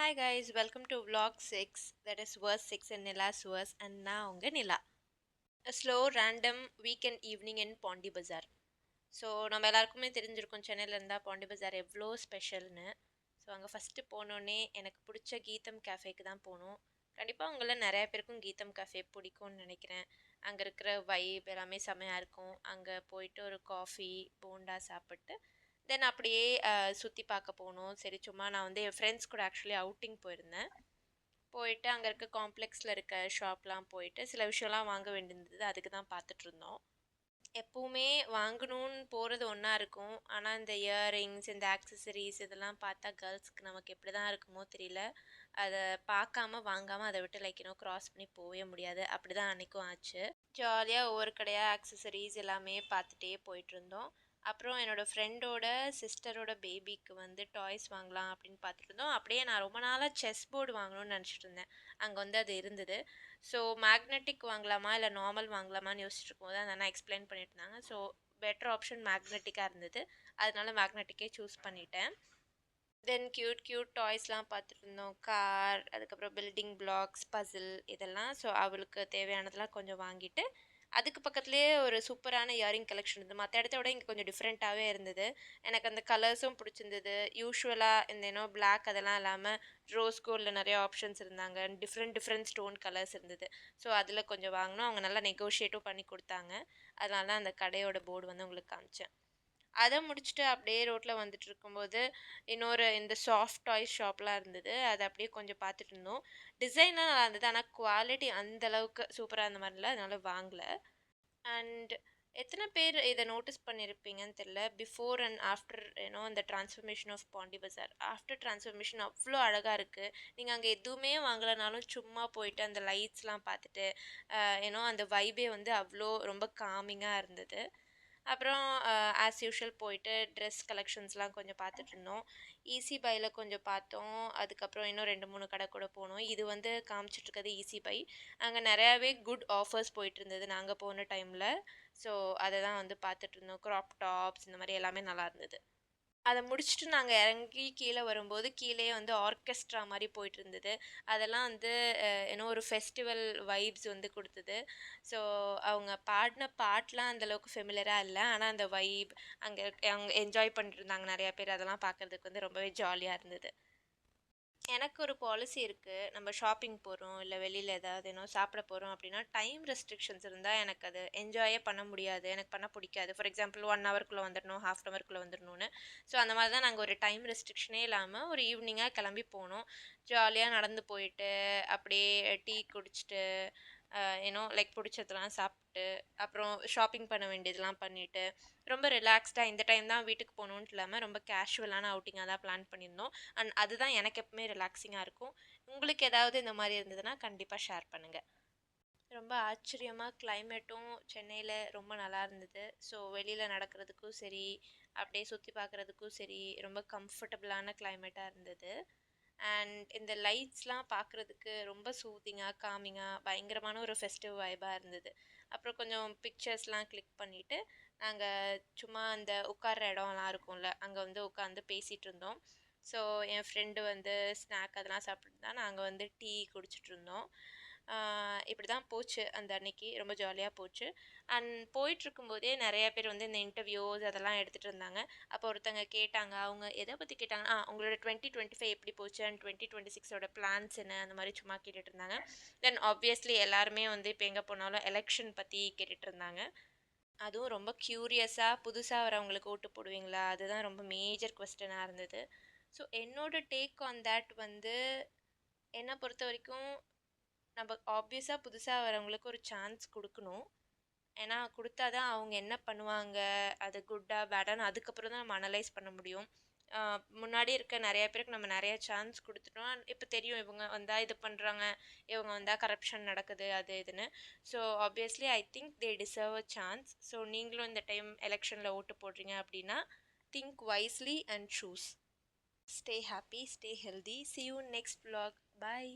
Hi guys, welcome to vlog 6, that is verse 6 in Nila's verse, and now unga Nila. A slow random weekend evening in Pondi Bazaar. So நம்ம எல்லாருக்குமே தெரிஞ்சிருக்கும் சென்னையில் இருந்தால் பாண்டி பஜார் எவ்வளோ ஸ்பெஷல்னு. So அங்கே first போனோடனே எனக்கு பிடிச்ச கீதம் கேஃபேக்கு தான் போகணும். கண்டிப்பாக உங்களில் நிறைய பேருக்கும் கீதம் கேஃபே பிடிக்கும்னு நினைக்கிறேன். அங்கே இருக்கிற வைப் எல்லாமே செமையாக இருக்கும். அங்கே போயிட்டு ஒரு காஃபி போண்டா சாப்பிட்டு தென் அப்படியே சுற்றி பார்க்க போகணும். சரி சும்மா நான் வந்து என் ஃப்ரெண்ட்ஸ் கூட ஆக்சுவலி அவுட்டிங் போயிருந்தேன். போயிட்டு அங்கே இருக்க காம்ப்ளெக்ஸில் இருக்க ஷாப்லாம் போயிட்டு சில விஷயம்லாம் வாங்க வேண்டியிருந்தது, அதுக்கு தான் பார்த்துட்ருந்தோம். எப்பவுமே வாங்கணும்னு போகிறது ஒன்றா இருக்கும். ஆனால் இந்த இயரிங்ஸ் இந்த ஆக்சசரிஸ் இதெல்லாம் பார்த்தா கேர்ள்ஸ்க்கு நமக்கு எப்படி தான் இருக்குமோ தெரியல. அதை பார்க்காம வாங்காமல் அதை விட்டு க்ராஸ் பண்ணி போகவே முடியாது. அப்படி தான் அன்றைக்கும் ஆச்சு. ஜாலியாக ஒவ்வொரு கடையாக ஆக்சசரிஸ் எல்லாமே பார்த்துட்டே போயிட்டுருந்தோம். அப்புறம் என்னோடய ஃப்ரெண்டோட சிஸ்டரோட பேபிக்கு வந்து டாய்ஸ் வாங்கலாம் அப்படின்னு பார்த்துட்டு இருந்தோம். அப்படியே நான் ரொம்ப நாளாக செஸ் போர்டு வாங்கணும்னு நினச்சிட்டு இருந்தேன். அங்கே வந்து அது இருந்தது. ஸோ மேக்னெட்டிக் வாங்கலாமா இல்லை நார்மல் வாங்கலாமான்னு யோசிச்சுட்டு இருக்கும்போது அந்த அண்ணா எக்ஸ்பிளைன் பண்ணிட்டு இருந்தாங்க. ஸோ பெட்டர் ஆப்ஷன் மேக்னெட்டிக்காக இருந்தது. அதனால மேக்னெட்டிக்கே சூஸ் பண்ணிட்டேன். தென் க்யூட் டாய்ஸ்லாம் பார்த்துட்டு இருந்தோம். கார், அதுக்கப்புறம் பில்டிங் பிளாக்ஸ், பசில் இதெல்லாம். ஸோ அவளுக்கு தேவையானதெல்லாம் கொஞ்சம் வாங்கிட்டு அதுக்கு பக்கத்துலேயே ஒரு சூப்பரான இயரிங் கலெக்ஷன் இருந்தது. மற்ற இடத்த விட இங்கே கொஞ்சம் டிஃப்ரெண்ட்டாகவே இருந்தது. எனக்கு அந்த கலர்ஸும் பிடிச்சிருந்தது. யூஷுவலாக இந்த பிளாக் அதெல்லாம் இல்லாமல் ரோஸ் கோல்டில் நிறைய ஆப்ஷன்ஸ் இருந்தாங்க. டிஃப்ரெண்ட் ஸ்டோன் கலர்ஸ் இருந்தது. ஸோ அதில் கொஞ்சம் வாங்கினோம். அவங்க நல்லா நெகோஷியேட்டும் பண்ணி கொடுத்தாங்க. அதனால தான் அந்த கடையோட போர்டு வந்து உங்களுக்கு காமிச்சேன். அதை முடிச்சுட்டு அப்படியே ரோட்டில் வந்துட்டு இருக்கும்போது இன்னொரு இந்த சாஃப்ட் டாய்ஸ் ஷாப்லாம் இருந்தது. அதை அப்படியே கொஞ்சம் பார்த்துட்டு இருந்தோம். டிசைன்லாம் நல்லா இருந்தது. ஆனால் குவாலிட்டி அந்தளவுக்கு சூப்பராக இருந்த மாதிரி இல்லை. அதனால வாங்கலை. அண்ட் எத்தனை பேர் இதை நோட்டீஸ் பண்ணியிருப்பீங்கன்னு தெரில. பிஃபோர் அண்ட் ஆஃப்டர் இந்த transformation of Pondy Bazaar. After transformation அவ்வளோ அழகாக இருக்குது. நீங்கள் அங்கே எதுவுமே வாங்கலைனாலும் சும்மா போயிட்டு அந்த லைட்ஸ்லாம் பார்த்துட்டு அந்த வைபே வந்து அவ்வளோ ரொம்ப காமிங்காக இருந்தது. அப்புறம் ஆஸ் யூஷுவல் போயிட்டு ட்ரெஸ் கலெக்ஷன்ஸ்லாம் கொஞ்சம் பார்த்துட்ருந்தோம். ஈஸி பையில் கொஞ்சம் பார்த்தோம். அதுக்கப்புறம் இன்னும் 2-3 கடை கூட போனோம். இது வந்து காமிச்சிட்ருக்கிறது ஈஸி பை. அங்கே நிறையாவே குட் ஆஃபர்ஸ் போயிட்டுருந்தது நாங்கள் போன டைமில். ஸோ அதை தான் வந்து பார்த்துட்ருந்தோம். க்ராப் டாப்ஸ் இந்த மாதிரி எல்லாமே நல்லா இருந்தது. அதை முடிச்சுட்டு நாங்கள் இறங்கி கீழே வரும்போது கீழே வந்து ஆர்கெஸ்ட்ரா மாதிரி போயிட்டு இருந்தது. அதெல்லாம் வந்து ஒரு ஃபெஸ்டிவல் வைப்ஸ் வந்து கொடுத்தது. ஸோ அவங்க பாடின பாட்டெலாம் அந்தளவுக்கு ஃபெமிலியராக இல்லை. ஆனால் அந்த வைப் அவங்க என்ஜாய் பண்ணிட்டு இருந்தாங்க நிறையா பேர். அதெல்லாம் பார்க்குறதுக்கு வந்து ரொம்பவே ஜாலியாக இருந்தது. எனக்கு ஒரு பாலிசி இருக்குது. நம்ம ஷாப்பிங் போகிறோம் இல்லை வெளியில் ஏதாவது சாப்பிட போகிறோம் அப்படின்னா டைம் ரெஸ்ட்ரிக்ஷன்ஸ் இருந்தால் எனக்கு அது என்ஜாயே பண்ண முடியாது. எனக்கு பண்ண பிடிக்காது. ஃபார் எக்ஸாம்பிள் 1 ஹவருக்குள்ளே வந்துடணும், ½ ஹவருக்குள்ளே வந்துடணும்னு. ஸோ அந்த மாதிரி தான் நாங்கள் ஒரு டைம் ரெஸ்ட்ரிக்ஷனே இல்லாமல் ஒரு ஈவினிங்காக கிளம்பி போனோம். ஜாலியாக நடந்து போயிட்டு அப்படியே டீ குடிச்சிட்டு பிடிச்சதெல்லாம் சாப்பிட்டு அப்புறம் ஷாப்பிங் பண்ண வேண்டியதெல்லாம் பண்ணிவிட்டு ரொம்ப ரிலாக்ஸ்டாக இந்த டைம் தான் வீட்டுக்கு போகணுன்ட்டு இல்லாமல் ரொம்ப கேஷுவலான அவுட்டிங்காக தான் பிளான் பண்ணியிருந்தோம். அண்ட் அதுதான் எனக்கு எப்பவுமே ரிலாக்ஸிங்காக இருக்கும். உங்களுக்கு ஏதாவது இந்த மாதிரி இருந்ததுன்னா கண்டிப்பாக ஷேர் பண்ணுங்கள். ரொம்ப ஆச்சரியமாக கிளைமேட்டும் சென்னையில் ரொம்ப நல்லா இருந்தது. ஸோ வெளியில் நடக்கிறதுக்கும் சரி, அப்படியே சுற்றி பார்க்குறதுக்கும் சரி, ரொம்ப கம்ஃபர்டபுளான கிளைமேட்டாக இருந்தது. அண்ட் இந்த லைட்ஸ்லாம் பார்க்குறதுக்கு ரொம்ப சூதிங்காக காமிங்காக பயங்கரமான ஒரு ஃபெஸ்டிவ் வைபாக இருந்தது. அப்புறம் கொஞ்சம் பிக்சர்ஸ்லாம் கிளிக் பண்ணிவிட்டு நாங்கள் சும்மா அந்த உட்கார்ற இடம்லாம் இருக்கும்ல, அங்கே வந்து உட்காந்து பேசிகிட்டு இருந்தோம். ஸோ என் ஃப்ரெண்டு வந்து ஸ்நாக் அதெல்லாம் சாப்பிட்டு தான் நாங்கள் வந்து டீ குடிச்சிட்ருந்தோம். இப்படி தான் போச்சு அந்த அன்னைக்கு. ரொம்ப ஜாலியாக போச்சு. அண்ட் போயிட்டுருக்கும்போதே நிறைய பேர் வந்து இந்த இன்டர்வியூஸ் அதெல்லாம் எடுத்துகிட்டு இருந்தாங்க. அப்போ ஒருத்தங்க கேட்டாங்க. அவங்க எதை பற்றி கேட்டாங்கன்னா, உங்களோட 2025 எப்படி போச்சு அண்ட் 2026ஓட பிளான்ஸ் என்ன, அந்த மாதிரி சும்மா கேட்டுட்டு இருந்தாங்க. தென் ஆப்வியஸ்லி எல்லாருமே வந்து இப்போ எங்கே போனாலும் எலெக்ஷன் பற்றி கேட்டுட்டு இருந்தாங்க. அதுவும் ரொம்ப க்யூரியஸாக புதுசாக வரவங்களுக்கு ஓட்டு போடுவீங்களா, அதுதான் ரொம்ப மேஜர் கொஸ்டினாக இருந்தது. ஸோ என்னோடய டேக் ஆன் தேட் வந்து என்னை பொறுத்த வரைக்கும் நம்ம ஆப்வியஸாக புதுசாக வரவங்களுக்கு ஒரு சான்ஸ் கொடுக்கணும். ஏன்னா கொடுத்தா தான் அவங்க என்ன பண்ணுவாங்க, அது குட்டா பேடான்னு அதுக்கப்புறம் தான் நம்ம அனலைஸ் பண்ண முடியும். முன்னாடி இருக்க நிறைய பேருக்கு நம்ம நிறைய சான்ஸ் கொடுத்துட்டோம். இப்போ தெரியும் இவங்க வந்தால் இது பண்ணுறாங்க, இவங்க வந்தால் கரப்ஷன் நடக்குது அது இதுன்னு. So obviously I think they deserve a chance. So நீங்களும் இந்த டைம் எலெக்ஷனில் ஓட்டு போடுறீங்க அப்படின்னா think wisely and choose. Stay happy, stay healthy. See you next vlog. Bye.